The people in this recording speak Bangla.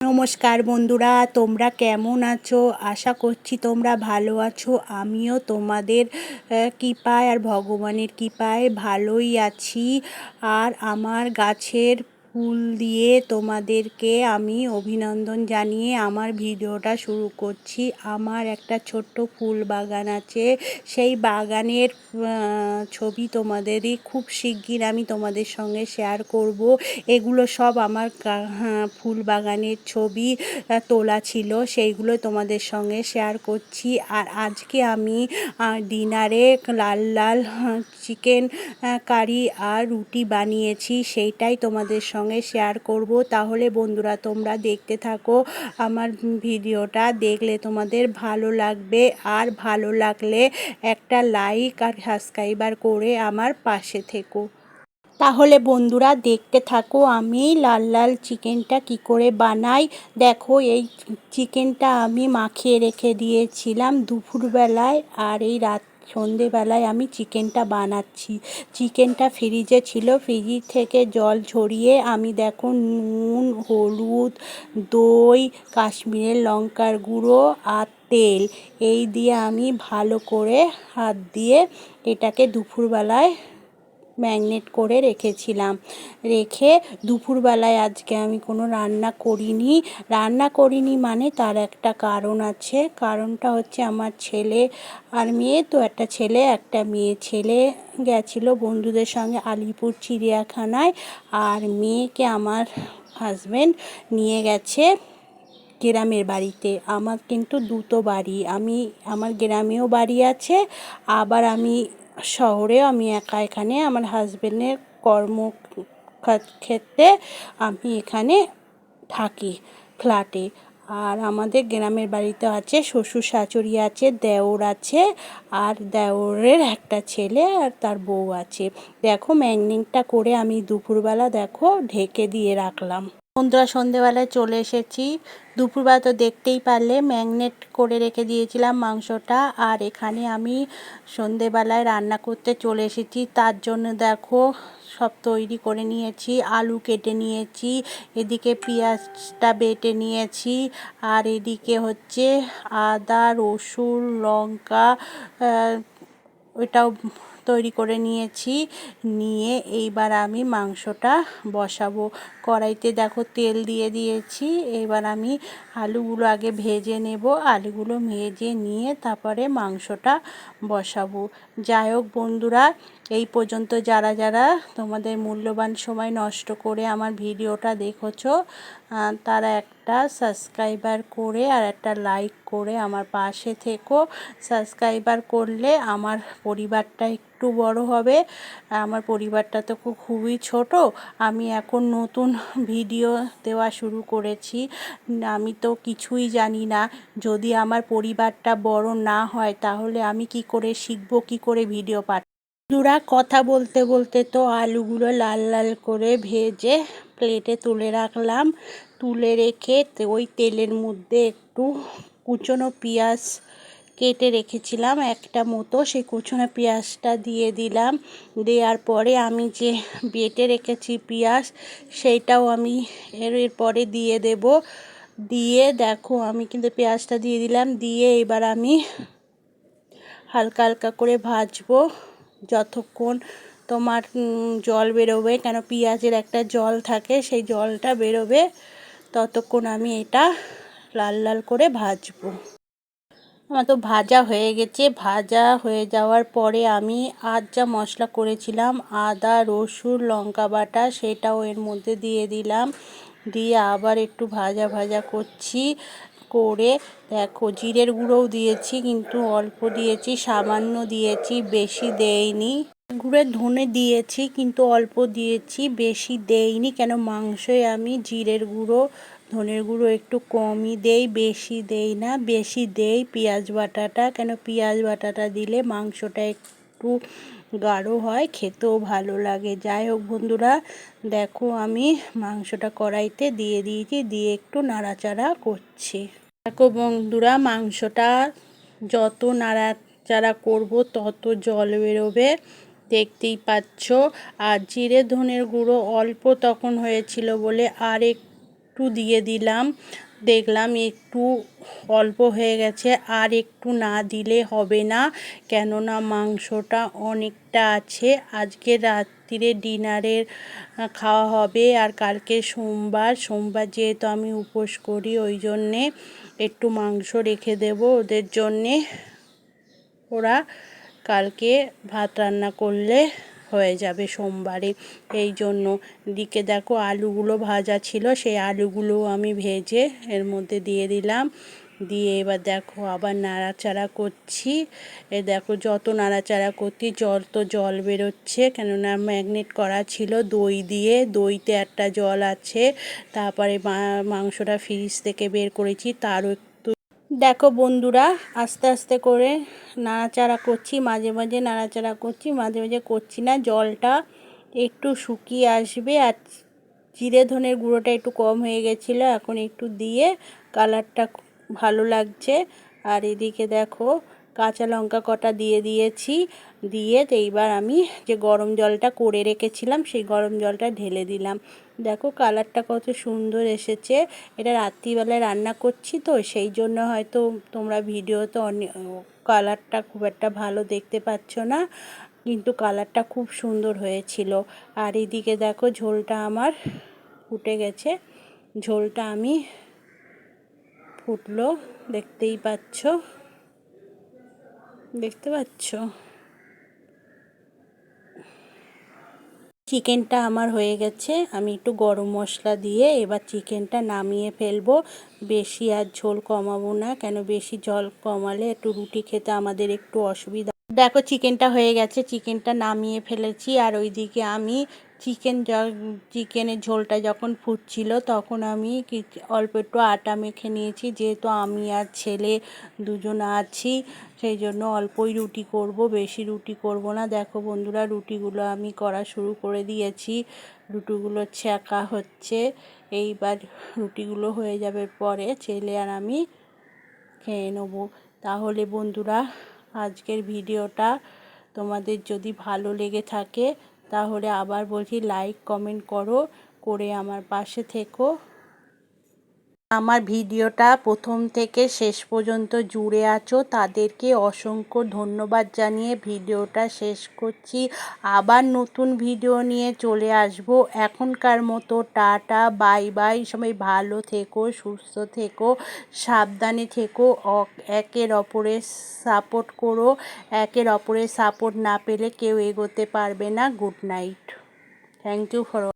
নমস্কার বন্ধুরা, তোমরা কেমন আছো? আশা করছি তোমরা ভালো আছো। আমিও তোমাদের কৃপায় আর ভগবানের কৃপায় ভালোই আছি। আর আমার গাছের ফুল দিয়ে তোমাদেরকে আমি অভিনন্দন জানিয়ে আমার ভিডিওটা শুরু করছি। আমার একটা ছোট্ট ফুল বাগান আছে, সেই বাগানের ছবি তোমাদেরই খুব শিগগির আমি তোমাদের সঙ্গে শেয়ার করব। এগুলো সব আমার ফুল বাগানের ছবি তোলা ছিল, সেইগুলো তোমাদের সঙ্গে শেয়ার করছি। আর আজকে আমি ডিনারে লাল লাল চিকেন কারি আর রুটি বানিয়েছি, সেইটাই তোমাদের সঙ্গে শেয়ার করব। তাহলে বন্ধুরা তোমরা দেখতে থাকো। আমার ভিডিওটা দেখলে তোমাদের ভালো লাগবে, আর ভালো লাগলে একটা লাইক আর সাবস্ক্রাইবার করে আমার পাশে থেকো। তাহলে বন্ধুরা দেখতে থাকো আমি লাল লাল চিকেনটা কি করে বানাই। দেখো, এই চিকেনটা আমি মাখিয়ে রেখে দিয়েছিলাম দুপুরবেলায়, আর এই সন্ধেবেলায় আমি চিকেনটা বানাচ্ছি। চিকেনটা ফ্রিজে ছিল, ফ্রিজ থেকে জল ঝরিয়ে আমি দেখো নুন, হলুদ, দই, কাশ্মীরের লঙ্কার গুঁড়ো আর তেল এই দিয়ে আমি ভালো করে হাত দিয়ে এটাকে দুপুরবেলায় ম্যারিনেট করে রেখেছিলাম। রেখে দুপুরবেলায় আজকে আমি কোনো রান্না করিনি মানে তার একটা কারণ আছে। কারণটা হচ্ছে আমার ছেলে আর মেয়ে, তো একটা ছেলে একটা মেয়ে। ছেলে গেছিলো বন্ধুদের সঙ্গে আলিপুর চিড়িয়াখানায়, আর মেয়েকে আমার হাজব্যান্ড নিয়ে গেছে গ্রামের বাড়িতে। আমার কিন্তু দুটো বাড়ি, আমার গ্রামেও বাড়ি আছে, আবার আমি শহরেও আমি একা এখানে আমার হাজব্যান্ডের কর্মক্ষেত্রে আমি এখানে থাকি ফ্ল্যাটে। আর আমাদের গ্রামের বাড়িতে আছে শ্বশুর শাশুড়ি আছে, দেওর আছে, আর দেওরের একটা ছেলে আর তার বউ আছে। দেখো ম্যারিনেটটা করে আমি দুপুরবেলা দেখো ঢেকে দিয়ে রাখলাম। বন্ধুরা সন্ধেবেলায় চলে এসেছি। দুপুরবেলা তো দেখতেই পারলে ম্যারিনেট করে রেখে দিয়েছিলাম মাংসটা, আর এখানে আমি সন্ধেবেলায় রান্না করতে চলে এসেছি। তার জন্য দেখো সব তৈরি করে নিয়েছি, আলু কেটে নিয়েছি, এদিকে পেঁয়াজটা বেটে নিয়েছি, আর এদিকে হচ্ছে আদা, রসুন, লঙ্কা ওইটাও তৈরি করে নিয়েছি। নিয়ে এইবার আমি মাংসটা বসাবো। কড়াইতে দেখো তেল দিয়ে দিয়েছি। এবার আমি আলুগুলো আগে ভেজে নেব, আলুগুলো ভেজে নিয়ে তারপরে মাংসটা বসাবো। যাই হোক বন্ধুরা, এই পর্যন্ত যারা যারা তোমাদের মূল্যবান সময় নষ্ট করে আমার ভিডিওটা দেখেছো, তারা একটা সাবস্ক্রাইবার করে আর একটা লাইক করে আমার পাশে থেকো। সাবস্ক্রাইবার করলে আমার পরিবারটা একটু বড় হবে। আমার পরিবারটা তো খুবই ছোট। আমি এখন নতুন ভিডিও দেওয়া শুরু করেছি, আমি তো কিছুই জানি না। যদি আমার পরিবারটা বড় না হয় তাহলে আমি কি করে শিখবো, কি করে ভিডিও বন্ধুরা কথা বলতে বলতে তো আলুগুলো লাল লাল করে ভেজে প্লেটে তুলে রাখলাম। তুলে রেখে ওই তেলের মধ্যে একটু কুচনো পেঁয়াজ কেটে রেখেছিলাম একটা মতো, সেই কুচনো পেঁয়াজটা দিয়ে দিলাম। দেওয়ার পরে আমি যে বেটে রেখেছি পেঁয়াজ, সেইটাও আমি এরপরে দিয়ে দেব। দিয়ে দেখো আমি কিন্তু পেঁয়াজটা দিয়ে দিলাম, দিয়ে এবার আমি হালকা হালকা করে ভাজবো যতক্ষণ তোমার জল বেরোবে, কেন পেঁয়াজের একটা জল থাকে, সেই জলটা বেরোবে ততক্ষণ আমি এটা লাল লাল করে ভাজবো। আমার তো ভাজা হয়ে গেছে। ভাজা হয়ে যাওয়ার পরে আমি যা মশলা করেছিলাম আদা, রসুন, লঙ্কা বাটা, সেটাও এর মধ্যে দিয়ে দিলাম। দিয়ে আবার একটু ভাজা ভাজা করছি। করে দেখো জিরের গুঁড়োও দিয়েছি, কিন্তু অল্প দিয়েছি, সামান্য দিয়েছি, বেশি দেইনি। গুঁড়ের ধনে দিয়েছি কিন্তু অল্প দিয়েছি, বেশি দেইনি, কেন মাংসে আমি জিরের গুঁড়ো ধনের গুঁড়ো একটু কমই দেই, বেশি দেই না। বেশি দেই পেঁয়াজ বাটাটা, কেন পেঁয়াজ বাটাটা দিলে মাংসটা একটু গাঢ় হয়, খেতেও ভালো লাগে। যাই হোক বন্ধুরা, দেখো আমি মাংসটা কড়াইতে দিয়ে দিয়েছি, দিয়ে একটু নাড়াচাড়া করছি। দেখো বন্ধুরা, মাংসটা যত নাড়াচাড়া করব তত জল বেরোবে, দেখতেই পাচ্ছ। আর জিরে ধনের গুঁড়ো অল্প তখন হয়েছিল বলে আর একটু দিয়ে দিলাম, দেখলাম একটু অল্প হয়ে গেছে, আর একটু না দিলে হবে না, কেননা মাংসটা অনেকটা আছে। আজকে রাত্রিরে ডিনারের খাওয়া হবে, আর কালকে সোমবার যেহেতু আমি উপোস করি, ওই জন্যে একটু মাংস রেখে দেব ওদের জন্যে। ওরা কালকে ভাত রান্না করলে হয়ে যাবে সোমবারে, এই জন্য। দিকে দেখো আলুগুলো ভাজা ছিল, সেই আলুগুলো আমি ভেজে এর মধ্যে দিয়ে দিলাম, দিয়ে এবার দেখো আবার নাড়াচাড়া করছি। দেখো যত নাড়াচাড়া করছি জল বেরোচ্ছে, কেননা ম্যাগনেট করা ছিল দই দিয়ে, দইতে একটা জল আছে। তারপরে মাংসটা ফ্রিজ থেকে বের করেছি, তারও দেখো বন্ধুরা আস্তে আস্তে করে নাড়াচাড়া করছি, মাঝে মাঝে নাড়াচাড়া করছি, মাঝে মাঝে করছি না। জলটা একটু শুকিয়ে আসবে, আর জিরে ধনের গুঁড়োটা একটু কম হয়ে গেছিলো, এখন একটু দিয়ে কালারটা ভালো লাগছে। আর এদিকে দেখো কাঁচা লঙ্কা কটা দিয়ে দিয়েছি, দিয়ে এইবার আমি যে গরম জলটা করে রেখেছিলাম সেই গরম জলটা ঢেলে দিলাম। দেখো কালারটা কত সুন্দর এসেছে। এটা রাত্রিবেলায় রান্না করছি তো, সেই জন্য হয়তো তোমরা ভিডিওতে কালারটা খুব একটা ভালো দেখতে পাচ্ছ না, কিন্তু কালারটা খুব সুন্দর হয়েছিল। আর এদিকে দেখো ঝোলটা আমার ফুটে গেছে, ঝোলটা আমি ফুটলো, দেখতে পাচ্ছ। চিকেনটা আমার হয়ে গেছে, আমি একটু গরম মশলা দিয়ে এবার চিকেনটা নামিয়ে ফেলবো। বেশি আর ঝোল কমাবো না, কেন বেশি ঝোল কমালে একটু রুটি খেতে আমাদের একটু অসুবিধা। দেখো চিকেনটা হয়ে গেছে, চিকেনটা নামিয়ে ফেলেছি। আর ওইদিকে আমি চিকেনের ঝোলটা যখন ফুটছিল তখন আমি অল্প একটু আটা মেখে নিয়েছি, যেহেতু আমি আর ছেলে দুজন আছি, সেই জন্য অল্পই রুটি করব, বেশি রুটি করব না। দেখো বন্ধুরা রুটিগুলো আমি করা শুরু করে দিয়েছি, রুটিগুলো ছ্যাঁকা হচ্ছে। এইবার রুটিগুলো হয়ে যাবে পরে ছেলে আর আমি খেয়ে নেবো। তাহলে বন্ধুরা আজকের ভিডিওটা তোমাদের যদি ভালো লেগে থাকে তাহলে আবার বলছি লাইক কমেন্ট করে আমার পাশে থেকো। আমার ভিডিওটা প্রথম থেকে শেষ পর্যন্ত জুড়ে আছো তাদেরকে অসংখ্য ধন্যবাদ জানিয়ে ভিডিওটা শেষ করছি। আবার নতুন ভিডিও নিয়ে চলে আসব। এখনকার মতো টাটা, বাই বাই। সবাই ভালো থেকো, সুস্থ থেকো, সাবধানে থেকো, একের অপরের সাপোর্ট করো। একের অপরের সাপোর্ট না পেলে কেউ এগোতে পারবে না। Good night. Thank you for